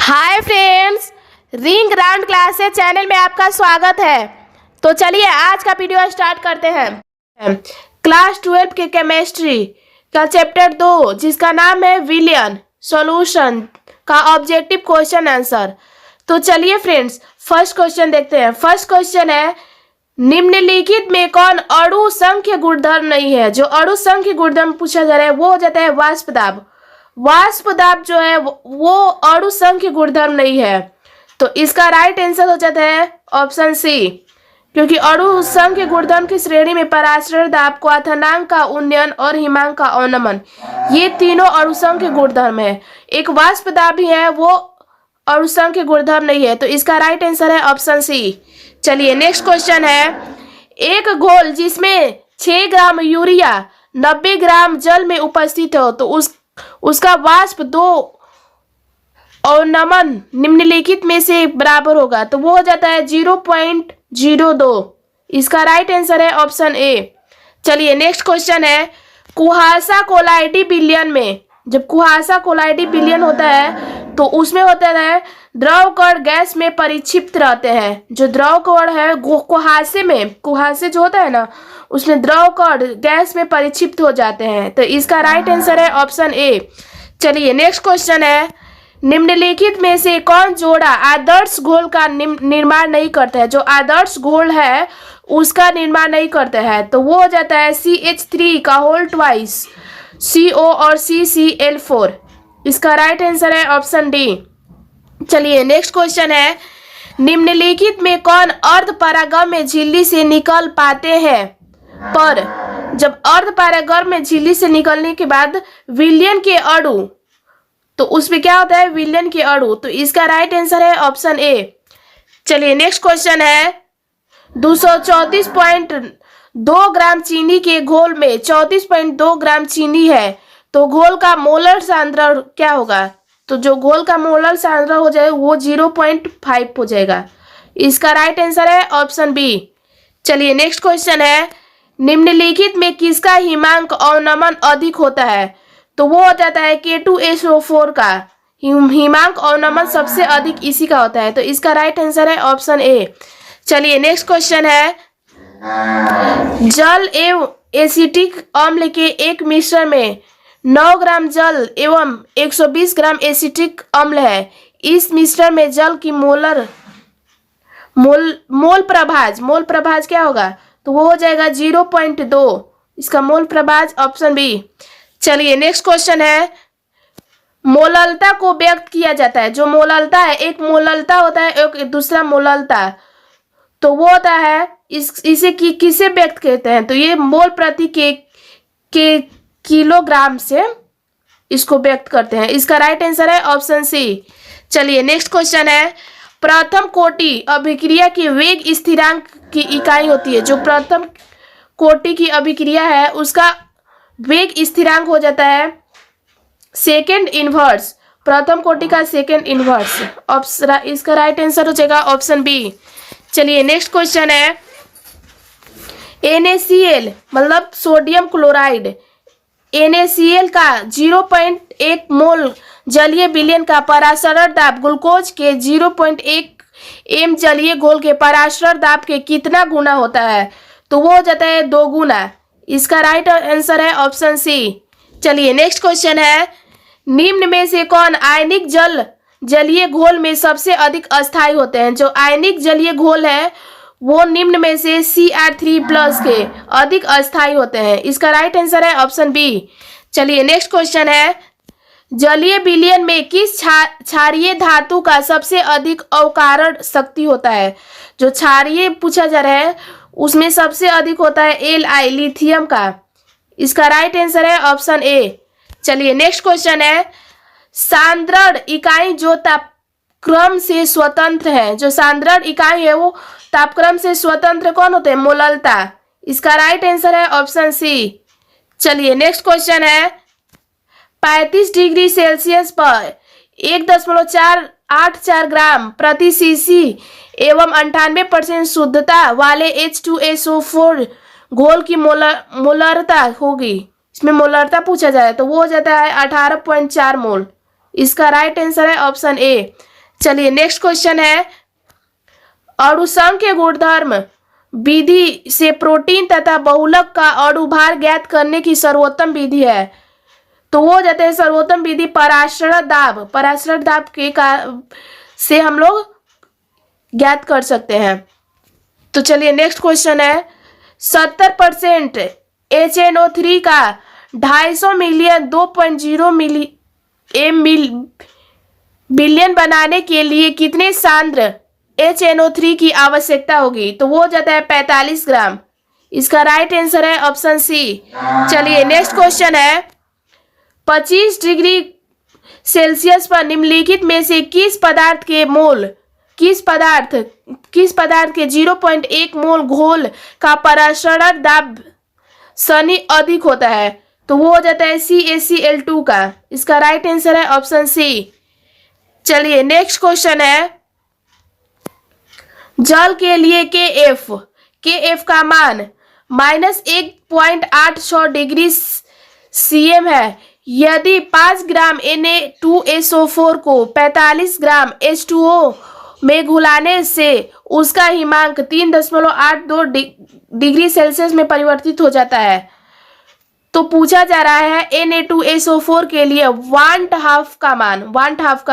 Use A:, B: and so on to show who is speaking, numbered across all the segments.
A: Hi friends, ring round classes channel में आपका स्वागत है। तो चलिए आज का वीडियो स्टार्ट करते हैं। क्लास 12 के केमिस्ट्री का चैप्टर 2 जिसका नाम है विलियन सॉल्यूशन का ऑब्जेक्टिव क्वेश्चन आंसर। तो चलिए फ्रेंड्स फर्स्ट क्वेश्चन देखते हैं। फर्स्ट क्वेश्चन है, निम्नलिखित में कौन अणु संख्य गुणधर्म नहीं है। जो अणु संख्य गुणधर्म पूछा जा रहा है वो हो जाता है वाष्प दाब। वाष्प दाब जो है वो अणु संख्य गुणधर्म नहीं है, तो इसका राइट आंसर हो जाता है ऑप्शन सी, क्योंकि अणु संख्य गुणधर्म की श्रेणी में पराशर दाब, क्वथनांक का उन्नयन और हिमांक का अवनमन ये तीनों अणु संख्य गुणधर्म है। एक वाष्प दाब भी है वो अणु संख्य गुणधर्म नहीं है, तो इसका राइट आंसर है ऑप्शन सी। चलिए नेक्स्ट क्वेश्चन है, एक घोल जिसमें 6 ग्राम यूरिया 90 ग्राम जल में उपस्थित हो तो उसका वाष्प 2 अवनमन निम्नलिखित में से बराबर होगा, तो वो हो जाता है 0.02। इसका राइट आंसर है ऑप्शन ए। चलिए नेक्स्ट क्वेश्चन है, कुहासा कोलाइडी विलयन में जब कुहासा कोलाइडी विलयन होता है तो उसमें होता है द्रव कण गैस में परिक्षिप्त रहते हैं। जो द्रव कण है कुहासे जो होता है ना उसमें द्रव कण गैस में परिक्षिप्त हो जाते हैं, तो इसका राइट आंसर है ऑप्शन ए। चलिए नेक्स्ट क्वेश्चन है, निम्नलिखित में से कौन जोड़ा आदर्श घोल का निर्माण नहीं करता है। जो आदर्श घोल है उसका निर्माण नहीं करता है, तो वो हो जाता है CH3 का होल ट्वाइस CO और CCl4। इसका राइट आंसर है ऑप्शन डी। चलिए नेक्स्ट क्वेश्चन है, निम्नलिखित में कौन अर्ध परागम झिल्ली से निकल पाते हैं, पर जब अर्ध परागम में झिल्ली से निकलने के बाद विलयन के अणु, तो उसमें क्या होता है विलयन के अणु, तो इसका राइट आंसर है ऑप्शन ए। चलिए नेक्स्ट क्वेश्चन है, 234.2 ग्राम चीनी के घोल में 34.2 ग्राम चीनी है, तो घोल का मोलर सांद्रण क्या होगा। तो जो घोल का मोलर सांद्रण हो जाए वो 0.5 हो जाएगा। इसका राइट आंसर है ऑप्शन बी। चलिए नेक्स्ट क्वेश्चन है, निम्नलिखित में किसका हिमांक अवनमन अधिक होता है, तो वो हो जाता है K2SO4 का हिमांक अवनमन सबसे अधिक इसी का होता है, तो इसका राइट आंसर है ऑप्शन ए। चलिए नेक्स्ट क्वेश्चन है, जल एवं एसिटिक अम्ल के एक मिश्रण में 9 ग्राम जल एवं 120 ग्राम एसिटिक अम्ल है। इस मिश्रण में जल की मोल प्रभाज क्या होगा, तो वो हो जाएगा 0.2। इसका मोल प्रभाज ऑप्शन बी। चलिए नेक्स्ट क्वेश्चन है, मोललता को व्यक्त किया जाता है। जो मोललता है, एक मोललता होता है एक दूसरा मोललता, तो वो होता है इसे किसे व्यक्त कहते हैं, तो ये मोल प्रति के किलोग्राम से इसको व्यक्त करते हैं। इसका राइट आंसर है ऑप्शन सी। चलिए नेक्स्ट क्वेश्चन है, प्रथम कोटि अभिक्रिया की वेग स्थिरांक की इकाई होती है। जो प्रथम कोटि की अभिक्रिया है उसका वेग स्थिरांक हो जाता है सेकेंड इनवर्स, प्रथम कोटि का सेकेंड इनवर्स। इसका राइट आंसर हो जाएगा ऑप्शन बी। चलिए नेक्स्ट क्वेश्चन है, NaCl मतलब सोडियम क्लोराइड, NaCl का 0.1 मोल जलीय विलयन का पराशर दाब ग्लूकोज के 0.1 m जलीय घोल के पराशर दाब के कितना गुना होता है, तो वो हो जाता है 2 गुना। इसका राइट आंसर है ऑप्शन सी। चलिए नेक्स्ट क्वेश्चन है, निम्न में से कौन आयनिक जलीय घोल में सबसे अधिक अस्थायी होते हैं। जो आयनिक जलीय घोल है वो निम्न में से Cr3+ के अधिक अस्थायी होते हैं। इसका राइट आंसर है ऑप्शन बी। चलिए नेक्स्ट क्वेश्चन है, जलीय विलयन में किस क्षारीय धातु का सबसे अधिक अवकारण शक्ति होता है। जो क्षारीय पूछा जा रहा है उसमें सबसे अधिक होता है Li लिथियम का। इसका राइट आंसर है ऑप्शन ए। चलिए नेक्स्ट क्वेश्चन है, सांद्रण इकाई जो तापक्रम से स्वतंत्र है। जो सांद्रण इकाई है वो तापक्रम से स्वतंत्र कौन होते हैं, मोललता। इसका राइट आंसर है ऑप्शन सी। चलिए नेक्स्ट क्वेश्चन है, 35 डिग्री सेल्सियस पर 1.484 ग्राम प्रति सीसी एवं 98% शुद्धता वाले H2SO4 घोल की मोलरता होगी। इसमें मोलरता पूछा जाए तो वो हो जाता है 18.4 मोल। इसका राइट आंसर है ऑप्शन ए। चलिए नेक्स्ट क्वेश्चन है, अणुसंख्य गुणधर्म विधि से प्रोटीन तथा बहुलक का अणुभार ज्ञात करने की सर्वोत्तम विधि है। तो वो जाते हैं सर्वोत्तम विधि पराशरण दाब के से हम लोग ज्ञात कर सकते हैं। तो चलिए नेक्स्ट क्वेश्चन है, 70% HNO3 का 250 मिलियन 2.0 बिलियन बनाने के लिए कितने सांद्र HNO3 की आवश्यकता होगी? तो वो जाता है 45 ग्राम। इसका राइट आंसर है ऑप्शन सी। चलिए नेक्स्ट क्वेश्चन है, 25 डिग्री सेल्सियस पर निम्नलिखित में से किस पदार्थ के 0.1 मोल घोल का पराशरण दाब सनी अधिक होता है? तो वो हो जाता है CaCl2 का। इसका राइट आंसर है ऑप्शन सी। चलिए नेक्स्ट क्वेश्चन है, जल के लिए KF का मान -1.86 डिग्री cm है। यदि 5 ग्राम Na2SO4 को 45 ग्राम H2O में घुलाने से उसका हिमांक 3.82 डिग्री सेल्सियस में परिवर्तित हो जाता है, तो पूछा जा रहा है Na2SO4 के लिए 1/2 का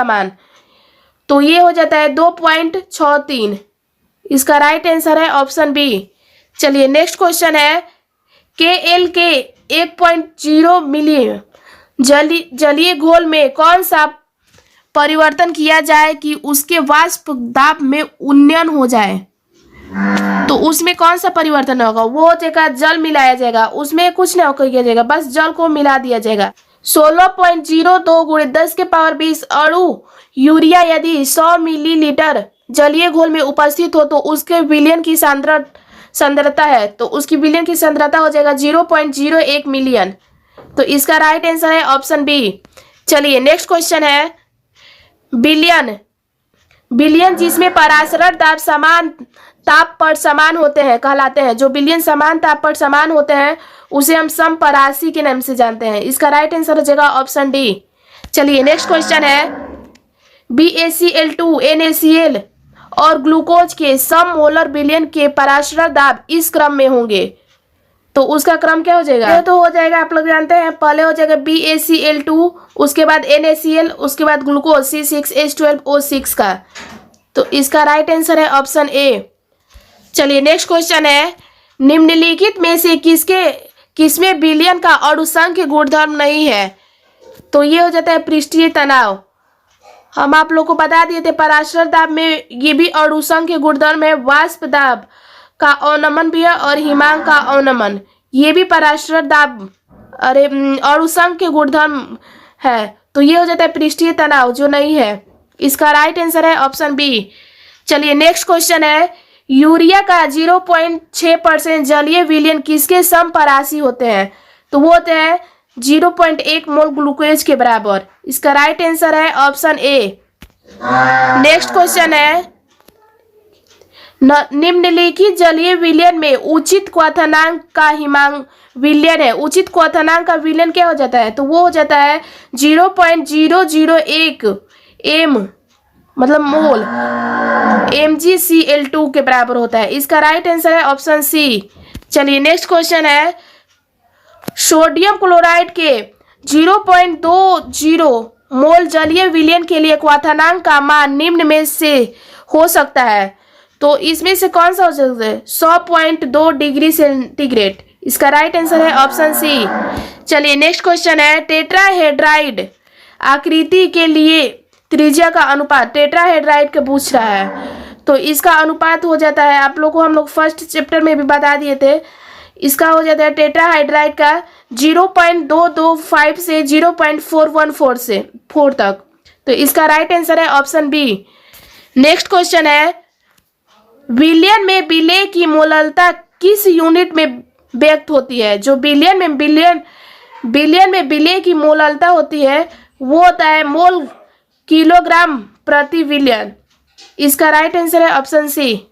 A: मान। तो ये हो जाता है 2.63। इसका राइट आंसर है ऑप्शन बी। चलिए नेक्स्ट क्वेश्चन है, Kl के 1.0 मिली जलीय घोल में कौन सा परिवर्तन किया जाए कि उसके वाष्प दाब में उन्नयन हो जाए? तो उसमें कौन सा परिवर्तन होगा? वो जगह जल मिलाया जाएगा, उसमें कुछ नहीं किया जाएगा, बस जल को मिला दिया जाएगा। 16.02 × 10⁻20 अणु यूरिया यदि 100 मिलीलीटर जलीय घोल में उपस्थित हो तो उसके विलयन की सांद्रता है, तो उसकी विलयन की सांद्रता हो जाएगा 0.01 मिलियन। तो इसका राइट आंसर है ऑप्शन बी। चलिए नेक्स्ट क्वेश्चन है, बिलियन जिसमें पराशरण दाब समान ताप पर समान होते हैं कहलाते हैं। जो बिलियन समान ताप पर समान होते हैं उसे हम समपरासी के नाम से जानते हैं। इसका राइट आंसर हो जाएगा ऑप्शन डी। चलिए नेक्स्ट क्वेश्चन है, BaCl2 NaCl और ग्लूकोज के सम मोलर बिलियन के पराशरण दाब इस क्रम में होंगे, तो उसका क्रम क्या हो जाएगा? तो हो जाएगा, आप लोग जानते हैं, पहले हो जाएगा BaCl2, उसके बाद NaCl, उसके बाद ग्लूकोज C6H12O6 का। तो इसका राइट आंसर है ऑप्शन ए। चलिए नेक्स्ट क्वेश्चन है, निम्नलिखित में से किसमें विलयन का अणुसंख्य गुणधर्म नहीं है? तो ये हो जाता है पृष्ठीय तनाव। हम आप लोग को बता दिए थे पराशरण दाब में ये भी अणुसंख्य गुणधर्म है, वाष्प दाब का अवनमन भी है और हिमांक का अवनमन, ये भी पराशरण दाब अणुसंख्य गुणधर्म है। तो ये हो जाता है पृष्ठीय तनाव जो नहीं है। इसका राइट आंसर है ऑप्शन बी। चलिए नेक्स्ट क्वेश्चन है, यूरिया का 0.6% जलीय विलयन किसके समपरासी होते हैं? तो वो होते हैं 0.1 मोल ग्लूकोज के बराबर। इसका राइट आंसर है ऑप्शन ए। नेक्स्ट क्वेश्चन है, निम्नलिखित जलीय विलयन में उचित क्वथनांक का हिमांक विलयन है। उचित क्वथनांक का विलयन क्या हो जाता है? तो वो हो जाता है 0.001 m मतलब मोल MgCl2 के बराबर होता है। इसका राइट आंसर है ऑप्शन सी। चलिए नेक्स्ट क्वेश्चन है, सोडियम क्लोराइड के 0.20 मोल जलीय विलयन के लिए क्वथनांक का मान निम्न में से हो सकता है, तो इसमें से कौन सा हो सकता है? 100.2 डिग्री सेंटीग्रेड। इसका राइट आंसर है ऑप्शन सी। चलिए नेक्स्ट क्वेश्चन है, टेट्राहेड्राइड आकृति के लिए त्रिज्या का अनुपात टेट्राहेड्राइड के पूछ रहा है, तो इसका अनुपात हो जाता है, आप लोग को हम लोग फर्स्ट चैप्टर में भी बता दिए थे, इसका हो जाता है टेट्राहाइड्राइड का 0.225 से 0.414 से 4 तक। तो इसका राइट आंसर है ऑप्शन बी। नेक्स्ट क्वेश्चन है, विलयन में विलेय की मोललता किस यूनिट में व्यक्त होती है? जो बिलियन में विलेय की मोललता होती है वो होता है मोल किलोग्राम प्रति विलयन। इसका राइट आंसर है ऑप्शन सी।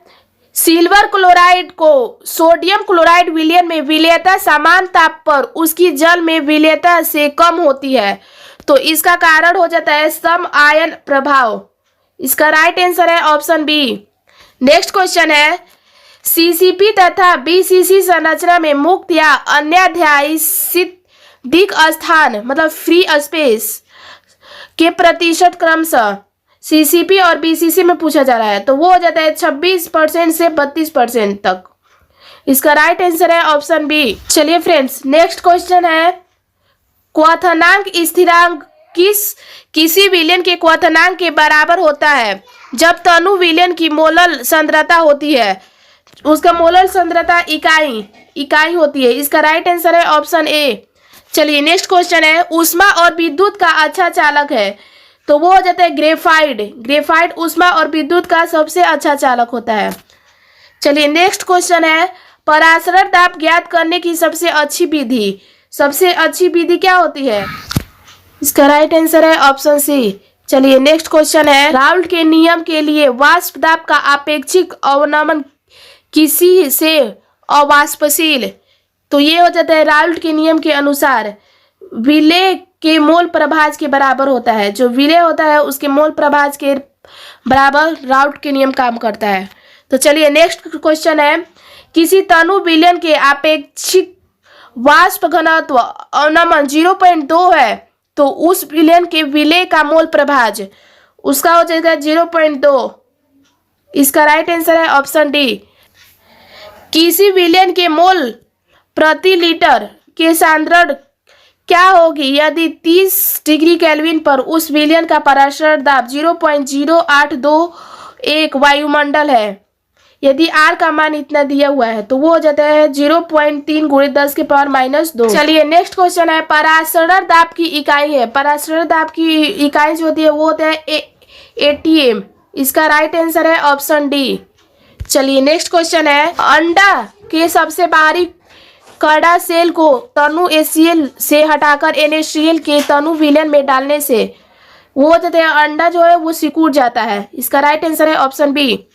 A: सिल्वर क्लोराइड को सोडियम क्लोराइड विलयन में विलेयता समान ताप पर उसकी जल में विलेयता से कम होती है, तो इसका कारण हो जाता है सम आयन प्रभाव। इसका राइट आंसर है ऑप्शन बी। नेक्स्ट क्वेश्चन है, सीसीपी तथा बीसीसी संरचना में मुक्त या अनाध्यायित दिक् स्थान मतलब फ्री स्पेस के प्रतिशत क्रमशः सीसीपी और बीसीसी में पूछा जा रहा है, तो वो हो जाता है 26% से 32% तक। इसका राइट आंसर है ऑप्शन बी। चलिए फ्रेंड्स, नेक्स्ट क्वेश्चन है, क्वथनांक स्थिरांक किसी विलयन के क्वथनांक के बराबर होता है जब तनु विलयन की मोलल सांद्रता होती है। उसका मोलल सांद्रता इकाई होती है। इसका राइट आंसर है ऑप्शन ए। चलिए नेक्स्ट क्वेश्चन है, ऊष्मा और विद्युत का अच्छा चालक है, तो वो हो जाता है ग्रेफाइट ऊष्मा और विद्युत का सबसे अच्छा चालक होता है। चलिए नेक्स्ट क्वेश्चन है, परासरण दाब ज्ञात करने की सबसे अच्छी विधि क्या होती है? इसका राइट आंसर है ऑप्शन सी। चलिए नेक्स्ट क्वेश्चन है, राउल्ट के नियम के लिए वाष्प दाब का आपेक्षिक अवनमन किसी से अवाष्पशील, तो ये हो जाता है राउल्ट के नियम के अनुसार विलेय के मोल प्रभाज के बराबर होता है। जो विलेय होता है उसके मोल प्रभाज के बराबर राउल्ट के नियम काम करता है। तो चलिए नेक्स्ट क्वेश्चन है, किसी तनु विलयन के आपेक्षिक वाष्प घनत्व अवनमन 0.2 है, तो उस विलयन के विलेय का मोल प्रभाज उसका हो जाएगा 0.2। इसका राइट आंसर है ऑप्शन डी। किसी विलयन के मोल प्रति लीटर के सांद्रण क्या होगी यदि 30 डिग्री केल्विन पर उस विलयन का परासरण दाब 0.0821 वायुमंडल है। यदि R का मान इतना दिया हुआ है तो वो हो जाता है 0.3 × 10⁻²। चलिए नेक्स्ट क्वेश्चन है, परासरण दाब की इकाई है। परासरण दाब की इकाई जो होती है वो होता है ATM। इसका राइट आंसर है ऑप्शन डी। चलिए नेक्स्ट क्वेश्चन है, अंडा के सबसे बाहरी कड़ा सेल को तनु HCl से हटाकर NaCl के तनु विलयन में डालने से वो हो जाता है अंडा जो है वो सिकुड़ जाता है। इसका राइट आंसर है ऑप्शन बी।